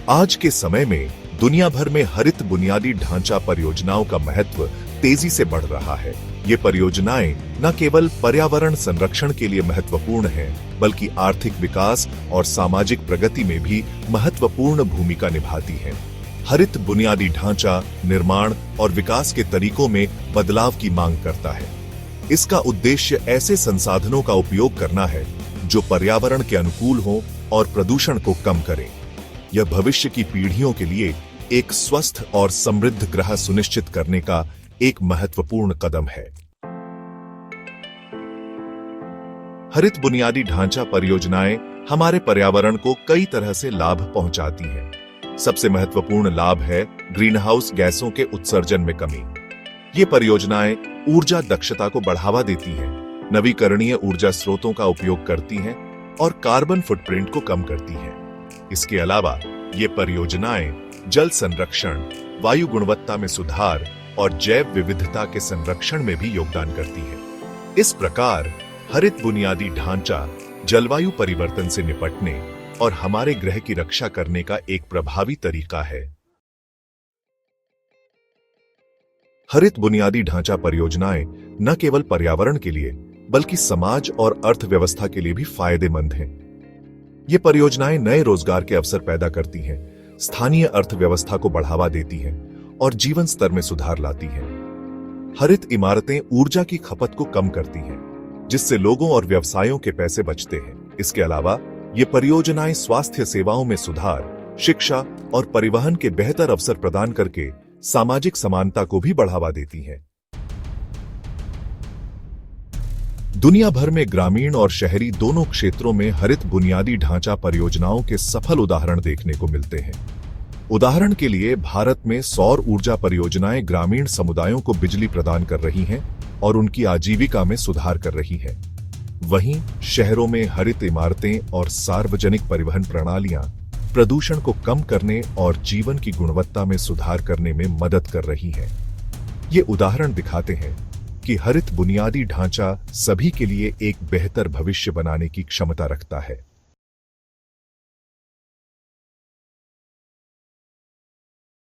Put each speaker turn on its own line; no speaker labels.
आज के समय में दुनिया भर में हरित बुनियादी ढांचा परियोजनाओं का महत्व तेजी से बढ़ रहा है। ये परियोजनाएं न केवल पर्यावरण संरक्षण के लिए महत्वपूर्ण हैं, बल्कि आर्थिक विकास और सामाजिक प्रगति में भी महत्वपूर्ण भूमिका निभाती हैं। हरित बुनियादी ढांचा निर्माण और विकास के तरीकों में बदलाव की मांग करता है। इसका उद्देश्य ऐसे संसाधनों का उपयोग करना है जो पर्यावरण के अनुकूल हों और प्रदूषण को कम करें। यह भविष्य की पीढ़ियों के लिए एक स्वस्थ और समृद्ध ग्रह सुनिश्चित करने का एक महत्वपूर्ण कदम है। हरित बुनियादी ढांचा परियोजनाएं हमारे पर्यावरण को कई तरह से लाभ पहुंचाती हैं। सबसे महत्वपूर्ण लाभ है ग्रीनहाउस गैसों के उत्सर्जन में कमी। ये परियोजनाएं ऊर्जा दक्षता को बढ़ावा देती हैं, नवीकरणीय ऊर्जा स्रोतों का उपयोग करती हैं और कार्बन फुटप्रिंट को कम करती हैं। इसके अलावा ये परियोजनाएं जल संरक्षण, वायु गुणवत्ता में सुधार और जैव विविधता के संरक्षण में भी योगदान करती है। इस प्रकार हरित बुनियादी ढांचा जलवायु परिवर्तन से निपटने और हमारे ग्रह की रक्षा करने का एक प्रभावी तरीका है। हरित बुनियादी ढांचा परियोजनाएं न केवल पर्यावरण के लिए बल्कि समाज और अर्थव्यवस्था के लिए भी फायदेमंद हैं। ये परियोजनाएं नए रोजगार के अवसर पैदा करती हैं, स्थानीय अर्थव्यवस्था को बढ़ावा देती हैं और जीवन स्तर में सुधार लाती हैं। हरित इमारतें ऊर्जा की खपत को कम करती हैं, जिससे लोगों और व्यवसायों के पैसे बचते हैं। इसके अलावा ये परियोजनाएं स्वास्थ्य सेवाओं में सुधार, शिक्षा और परिवहन के बेहतर अवसर प्रदान करके सामाजिक समानता को भी बढ़ावा देती हैं। दुनिया भर में ग्रामीण और शहरी दोनों क्षेत्रों में हरित बुनियादी ढांचा परियोजनाओं के सफल उदाहरण देखने को मिलते हैं। उदाहरण के लिए भारत में सौर ऊर्जा परियोजनाएं ग्रामीण समुदायों को बिजली प्रदान कर रही हैं और उनकी आजीविका में सुधार कर रही हैं। वहीं शहरों में हरित इमारतें और सार्वजनिक परिवहन प्रणालियां प्रदूषण को कम करने और जीवन की गुणवत्ता में सुधार करने में मदद कर रही हैं। ये उदाहरण दिखाते हैं कि हरित बुनियादी ढांचा सभी के लिए एक बेहतर भविष्य बनाने की क्षमता रखता है।